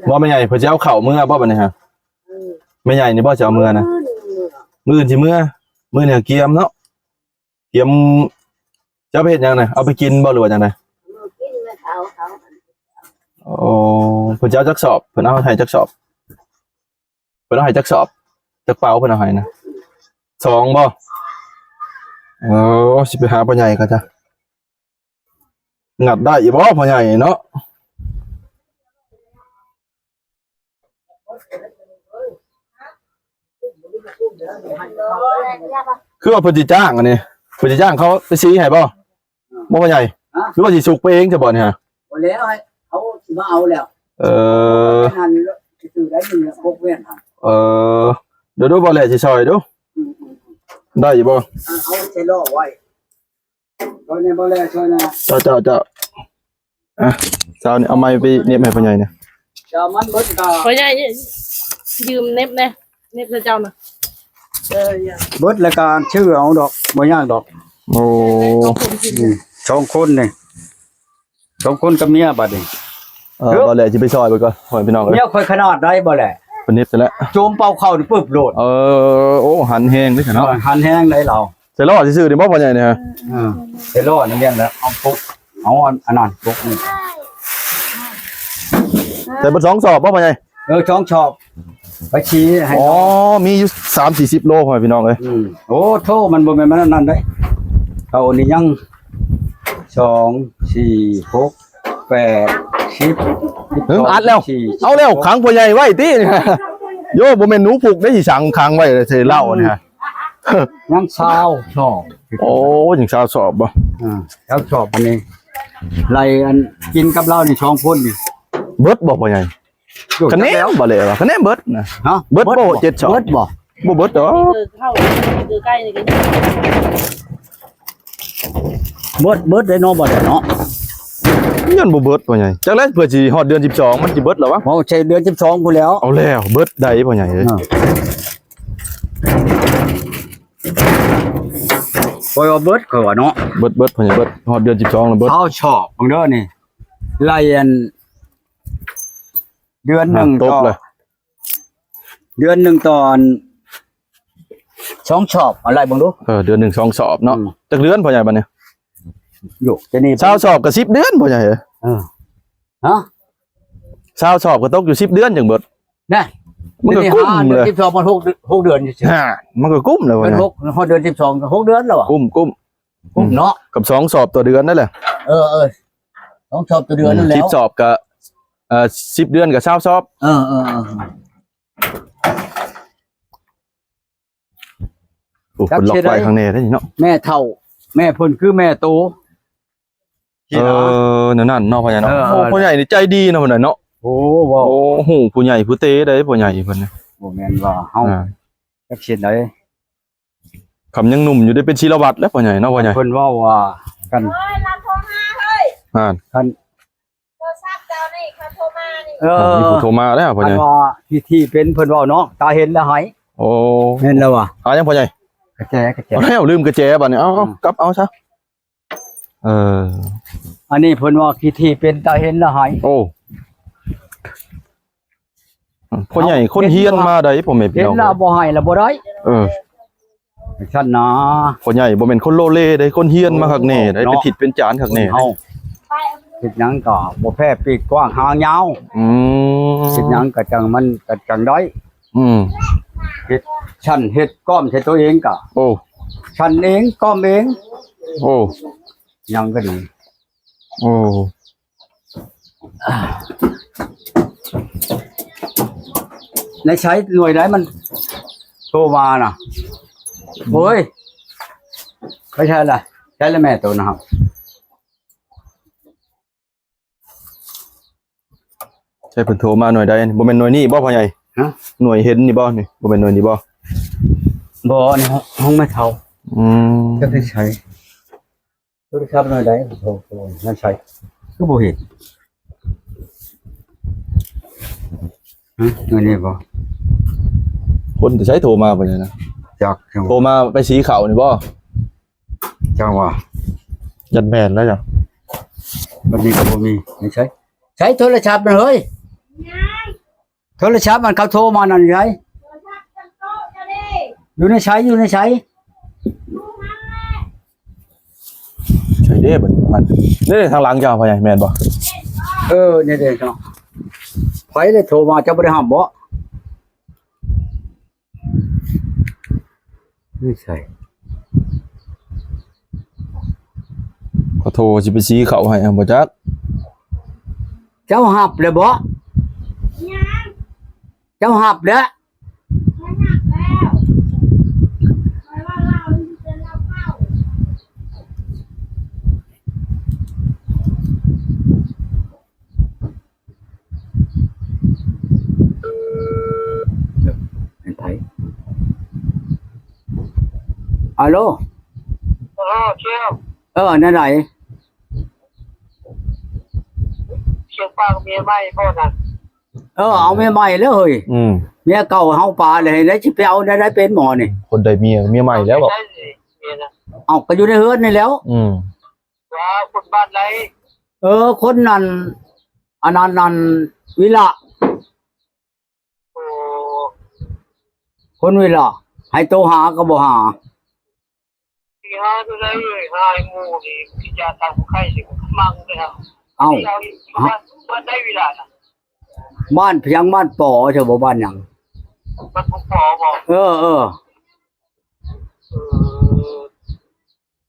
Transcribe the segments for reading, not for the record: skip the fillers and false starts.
บ่ไม่ใหญ่เพิ่นจะเอาเข่าเมื่อบ่บัดนี้ฮะไม่ใหญ่นี่บ่จะเอาเมื่อนะมื้อสิมื้อเนี่ยเกียมเนาะเกียมจะไปเฮ็ดหยังน่ะเอาไปกินบ่หรือว่าจังได๋โอ้เพิ่นจะเอาจักสอบเพิ่นเอาให้จักสอบเพิ่นเอาให้จักสอบจักเปล่าเพิ่นเอาให้นะ2บ่สิไปหาพ่อใหญ่ก็จ้ะงัดได้อีบ่พ่อใหญ่เนาะคือว่าเพิ่นสิจ้างอันนี้เพิ่นสิจ้างเขาไปซีให้บ่พ่อใหญ่หรือว่าสิสุกไปเองจะบ่เนี่ยบ่แล้วให้เขาสิมาเอาแล้วหันซื้อได้1พกเว้นหั่นเดี๋ยวดูบ่แลสิซอยดูได้อยู่บ่เอาใส่ล้อไว้ตอนนี้บ่แล้วช่วยนะเจ้าเจ้านี่เอาไม้ไปเน็บให้พ่อใหญ่เนี่ยจะมันเบิดก็พ่อใหญ่ยืมเน็บแน่เน็บเจ้าน่ะเบิดแล้วก็ชื่อเอาดอกบ่ยากดอกโอ้2คนนี่2คนกับเมียบัดนี้บ่แลสิไปซอยเบิดก่อนพ่อพี่น้องเมียค่อยขนาดได้บ่แหละเพิ่นเน็บซะแล้วโจมเป่าเข้านี่ปึ๊บโลดโอ้หันแฮงเด้อเนาะหันแฮงได้เราใส่ล้อซื่อๆนี่บ่พ่อใหญ่เนี่ยฮะใส่ล้อนี่เรียนแล้วเอาปุ๊บเอาอันนั้นปุ๊บนี่แต่บ่2สอบบ่พ่อใหญ่ช่องชอบไปชี้ให้มีอยู่30-40 โลพ่อพี่น้องเอ้ยโอ้โทมันบ่แม่นมันนั่นเด้เอานี่ยัง2 4 6 8 10อัดแล้วเอาแล้วขังพ่อใหญ่ไว้ติโยบ่แม่นหนูผูกได้สิสั่งขังไว้ใส่เหล้านี่ฮะยังชาวชอบยังชาวสอบบ่แล้วชอบอันนี้ไล่อันกินกับเรานี่2คนนี่เบิดบ่พ่อใหญ่คะแนนบ่เลยว่าคะแนนเบิดนะเบิดบ่7สอบเบิดบ่เบิดดอกเข้าคือใกล้นี่ก็เบิดได้เนาะบ่ได้เนาะยันบ่เบิดพ่อใหญ่จักแล้วเพื่อสิฮอดเดือน12มันสิเบิดแล้ววะใช่เดือน12พุ่นแล้วเอาแล้วเบิดได้พ่อใหญ่เอ้ยข่อยว่าเบิดข่อยว่าเนาะเบิดพ่อใหญ่เบิดฮอดเดือน12แล้วเบิดเฮาชอบเบิ่งเด้อนี่ไล่อันเดือน1ต่อเดือน1ตอน2ชอบอะไรเบิ่งดูเดือน1 2สอบเนาะจักเดือนพ่อใหญ่บัดนี้อยู่จะนี่20สอบก็10เดือนพ่อใหญ่ฮะ20สอบก็ตกอยู่10เดือนจังเบิดแน่มันก็กุ้มเลย12มัน6เดือนซื่อๆมันก็กุ้มเลยว่า6เดือน12ก็6เดือนแล้วอ่ะกุ้มเนาะกับ2สอบต่อเดือนนั่นแหละ2สอบต่อเดือนนั่นแล้ว10สอบก็10เดือนก็20สอบคนล็อกไว้ข้างในได้เนาะแม่เฒ่าแม่เพิ่นคือแม่โตนั่นเนาะพ่อใหญ่เนาะพ่อใหญ่นี่ใจดีเนาะพ่อใหญ่เนาะโอ้ว้าวโอ้โหผู้ใหญ่ผู้เต้ได้พ่อใหญ่เพิ่นน่ะบ่แม่นว่าเฮาจักเช่นใดคำยังหนุ่มอยู่ได้เป็นศิลวัตรแล้วพ่อใหญ่เนาะพ่อใหญ่เพิ่นว่ากันเฮ้ยรับโทรมาเฮ้ยกันโทรศัพท์เจ้านี่เขาโทรมานี่มีผู้โทรมาแล้วพ่อใหญ่ว่าที่เป็นเพิ่นว่าเนาะตาเห็นแล้วหายโอ้เห็นแล้วว่ะยังพ่อใหญ่กระแจแล้วลืมกระแจบัดนี้เอากลับเอาซะอันนี้เพิ่นว่าที่เป็นตาเห็นแล้วหายโอ้พ่อใหญ่คนเฮียนมาได้พ่อแม่พี่น้องเห็นแล้วบ่ให้แล้วบ่ได้ซั่นนะพ่อใหญ่บ่แม่นคนโลเลได้คนเฮียนมาคักแน่ได้เป็นทิศเป็นจานคักแน่เฮาเฮ็ดหยังก็บ่แพ้ปีกกว้างหางยาวเฮ็ดหยังก็จังมันก็จังได้เฮ็ดฉันเฮ็ดก้อมใส่ตัวเองก็ฉันเองก้อมเองยังก็ดีในใช้หน่วยไหนมันโทรมาน่ะโอ้ยไม่ใช่ล่ะใช้แล้วแม่ตัวนะครับใช่เพิ่นโทรมาหน่วยใดบ่แม่นหน่วยนี้บ่พ่อใหญ่หน่วยเห็นนี่บ่นี่บ่แม่นหน่วยนี้บ่นี่ห้องไม่เท่าจะได้ใช้โทรศัพท์หน่วยใดโทรนั่นใช้ก็บ่เห็นหน่วยนี้บ่คนจะใช้โทรมาบ่เนี่ยนะโทรมาไปสีเขานี่บ่จังว่ายัดแม่นแล้วจ้ะไป บัดนี้ก็บ่มีไม่ใช่ใช้โทรศัพท์มันเฮ้ยโทรศัพท์มันเขาโทรมานั่นไงอยู่ในใช้ใช่เด้บัดนี้มันนี่ทางหลังเจ้าพ่อใหญ่แม่นบ่ นี่เด้เนาะไผเลยโทรมาจะบ่ได้ห้ามบ่ไม่ใช่ ขอโทรสิไปชี้เขาให้บ่จัก เจ้าหับเลยบ่เจ้าหับเด้อเป็นไผฮัลโหลเชี่ยว นั่นไหน เชี่ยวปากเมียไม่พ่อน่ะ เอาเมียใหม่แล้วเฮ้ยเมียเก่าเฮาปลาเลยได้สิไปเอาได้เป็นหมอนี่ คนใดเมียใหม่แล้วบ่ ใช่สิเมียน่ะ เอาก็อยู่ในเฮือนนี่แล้ว ว่าคนบ้านไร คนนั้นอันนั้นวิละ โอ้ คนวิละให้โตหาก็บ่หา ที่หาตัวได้เลยหายงูนี่ที่จะทางผู้ไข้สิมังเลยครับ เอ้า เอาอีกบ้านได้เวลาน่ะ บ้านเพียงบ้านปอเถอะบ่บ้านหยัง มันผู้ปอบอก เออ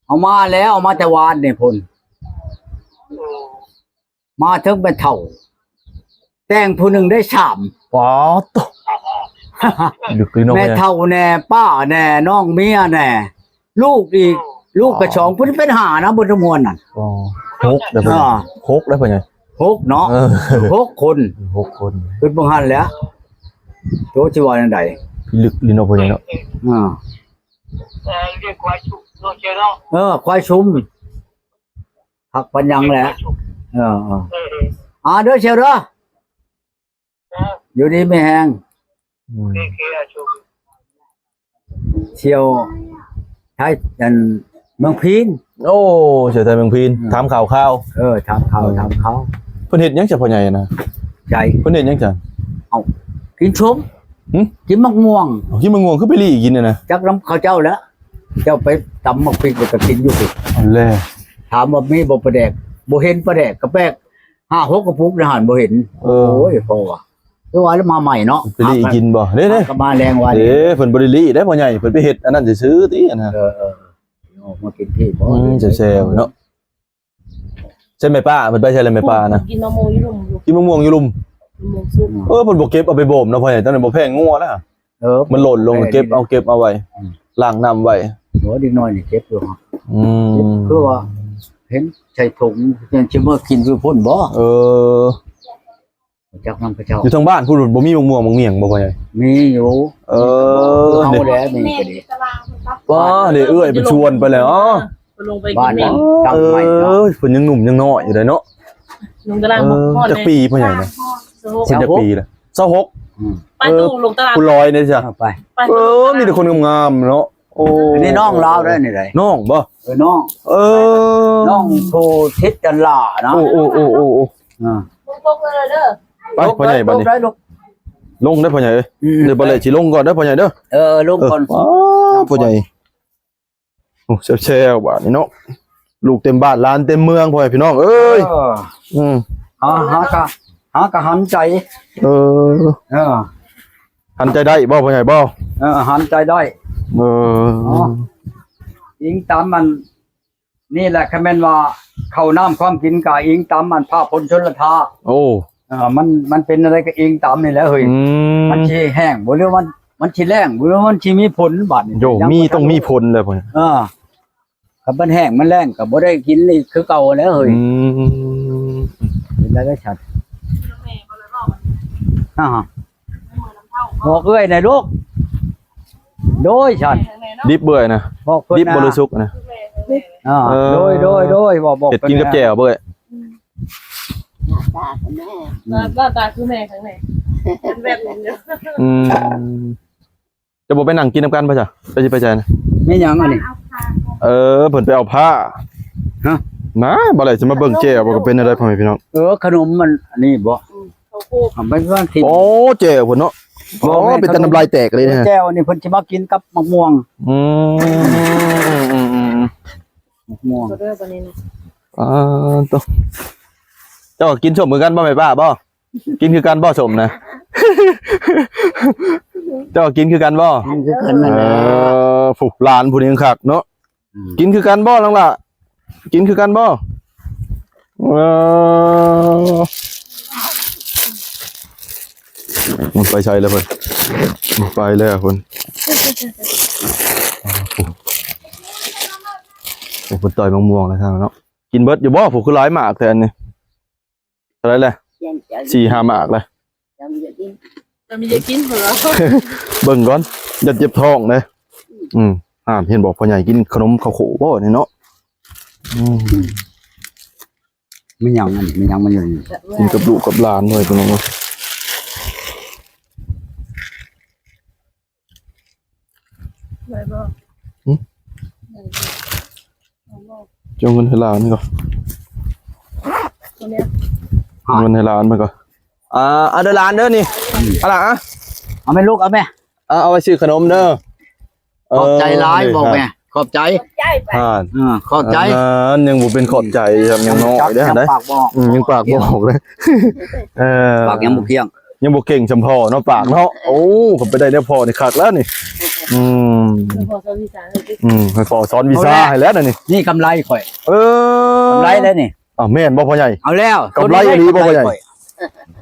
เอามาแล้วเอามาแต่วานนี่พุ่น โอ้ มาถึงเป็นเฒ่า แต่งผู้หนึ่งได้3 ป๊อตลึกเลยเนาะ แม่ พ่อใหญ่ เฒ่าแน่ป้าแน่น้องเมียแน่ลูกอีกลูกกระชองเพิ่นเป็นหานะบ่ทั้งมวลนั่น อ๋อ6ได้พ่อใหญ่6ได้พ่อใหญ่ 6เนาะ6คน 6คน ขึ้นบ่หันแล้วโตสิว่าจังได ลึกเลยเนาะพ่อใหญ่เนาะ เรียกว่าชุบโนเชียวเนาะ ควายชุมผักปัญญังแหละเด้อเชียวเด้ออยู่ดีไม่แห้ง ชุบ เชียวใช้ยันเมืองพีน โอ้เสียใจเมืองพีนถามข่าว ทำเขา เพิ่นเฮ็ดหยังจ้ะพ่อใหญ่นะ ใจ เพิ่นเฮ็ดหยังจ้ะ กินชม หึ กินมะม่วง เอาที่มันง่วงคือไปลี่กินน่ะนะ จักน้ำข้าวเจ้าแล้วเจ้าไปตำมะพริกก็กินอยู่สิ เอาแล ถามว่ามีบ่ประแดกบ่เห็นประแดกกระแปก5-6กระปุกอาหารบ่เห็นโอ้ยพอว่ะคือว่าแล้วมาใหม่เนาะ ไปลี่กินบ่เด้ ก็มาแรงว่า เด้เพิ่นบ่ได้ลี่ได้พ่อใหญ่เพิ่นไปเฮ็ดอันนั้นซื่อๆติอันน่ะ ออกมากินที่บ่ แซ่บๆเนาะใช่ไหมป้าเพิ่นไปใช่เลยไหมป้านะ กินมะม่วงอยู่ลุมอยู่ กินมะม่วงอยู่ลุม มะม่วงสุก เพิ่นบ่เก็บเอาไปบ่มเนาะพ่อใหญ่ตอนนั้นบ่แพงงัวแล้วมันหล่นลงเก็บเอาไว้ล้างน้ำไว้ หัวดิน้อยนี่เก็บอยู่ คือ ว่าเห็นใส่ถุงยังสิมากินอยู่พุ่นบ่ จักนำพระเจ้า อยู่ทางบ้านผู้รุ่นบ่มีมะม่วงมะเมี่ยงบ่พ่อใหญ่ มีอยู่เฮาแล้มีก็ดี ป้าเด้เอื้อยไปชวนไปแล้วอ๋อ ลงไป บ้า กิ น นเอง ตั้งใหม่เนาะ เพิ่นยังหนุ่มยังน้อยอยู่เลยเนาะ ลงตารางหมด จักปีพ่อใหญ่นะเพิ่นจักปีละ26 ไปตู้ลงตาราง คุณลอยเนี่ยจ้ะ ไป มีแต่คนงามๆเนาะโอ้ นี่น้องลาวได้นี่ได น้องบ่ น้อง น้องโททิศจันลานะ โอ้ลงเลยเด้อ ไปพ่อใหญ่บัดนี้ลงได้พ่อใหญ่เอ้ยเดี๋ยวบ่เลยสิลงก่อนเด้อพ่อใหญ่เด้อลงก่อน พ่อใหญ่โอ้แซ่บๆบาดนี้เนาะลูกเต็มบ้านหลานเต็มเมืองพ่อใหญ่พี่น้องเอ้ยหากะหันใจหันใจได้บ่พ่อใหญ่บ่ หันใจได้อิงตามมันนี่แหละคือแม่นว่าเข้าน้ำความกินกะอิงตามมันภาพพลชนละทาโอ้มันเป็นอะไรก็อิงตามนี่แหละเฮ้ยมันสิแห้งบ่หรือมันสิแรงบ่หรือมันสิมีผลบัดนี่ โยต้องมีผลเลยพ่อใหญ่กับมันแห้งมันแรงก็บ่ได้กินนี่คือเก่าแล้วเฮ้ยเห็นแล้วก็ชัดบอกเอ้ยในลูกโดยฉัน ดิบเบื่อนะ บอกเพิ่น ดิบบริสุทธิ์นะ โดยบอก เผ็ดกินกับแจ่วเบื่อ หน้าตาคือแม่ข้างในเป็นแบบนี้เด้อ จะบอกไปนั่งกินน้ำกันป่ะจ๊ะไปใจนะ ไม่ยังอันนี้ เพิ่นไปเอาผ้า นะบ่ได้จะมาเบิ่งแจ่วบ่ก็เป็นอะไรพ่อแม่พี่น้อง ขนมมันอันนี้บ่ เขาคูบ ไม่ว่าที่ โอ้แจ่วพุ่นเนาะโอ้เป็นตาน้ำลายแตกเลยเนี่ย แก้วนี่เพิ่นสิมากินกับมะม่วง อืม มะม่วง ก็ด้วยวันนี้นะ ตัวเจ้ากินสมมือกันบ่แม่ป้าบ่กินคือกันบ่สมนะ เจ้ากินคือกันบ่ มันคือกันนั่นแหละ ผูกหลานผู้นี้คักเนาะกินคือกันบ่ลังล่ะกินคือกันบ่มันไปใช่แล้วเพิ่นมันไปแล้วเพิ่นโอ้เพิ่นต่อยมะม่วงแล้วทางเนาะกินเบิดอยู่บ่ผูกคือหลายหมากแต่อันนี้อะไรเลย4-5หมากเลย จะมีจะกินเหรอ เบิ่งก่อนอย่าเจ็บท้องเลยเห็นบอกพ่อใหญ่กินขนมข้าวโขบ่นี่เนาะ มันยังมันอยู่นี่ กินกับลูกกับหลานด้วยพี่น้อง ไม่บอก จงเงินให้หลานนี่ก่อน คนเนี้ย เงินให้หลานไปก่อนเอาเด้อหลานเด้อนี่เอาล่ะ เอาแม่ลูกเอาแม่ เอาไปซื้อขนมเด้อ ขอบใจร้ายบอกแม่ขอบใจ ใจไป ขอบใจ ยังบ่เป็นขอบใจครับยังน้อยเด้อได้ ปากบอก ยังปากบอกเลย ปากยังบ่เคียง ยังบ่เก่งจำพ่อเนาะปากเนาะโอ้ผมไปได้เนี่ยพ่อนี่คักแล้วนี่พอสวิสานเลย ให้พ่อสอนวีซ่าให้แล้วนี่ นี่กำไรข่อย ก ำไรแล้วนี่ แม่นบ่พ่อใหญ่ เอาแล้ว กำไรอีหลีบ่พ่อใหญ่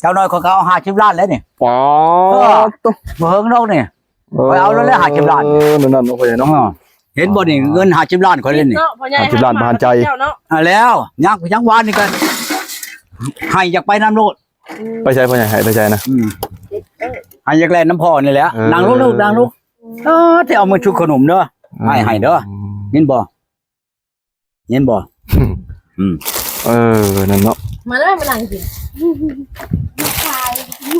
เจ้าน้อยเขาเอา50ล้านแล้วนี่ อ๋อ บ่เฮิงนอกนี่ ไปเอาแล้ว50ล้าน นั่นพ่อใหญ่เนาะ เห็นบ่นี่เงิน50ล้านข่อยเล่นนี่ เนาะพ่อใหญ่ จิบลานบานใจ เนาะ แล้วยังวานนี่กันให้อยากไปน้ำโลด ไปใช้พ่อใหญ่ให้ไปใช้นะ ให้อยากแล่นน้ำพ่อนี่แหละนางลูกนางลูกที่เอามาชุบขนมเด้อให้เด้อเห็นบ่นั่นเนาะ มาแล้วมานั่งกิน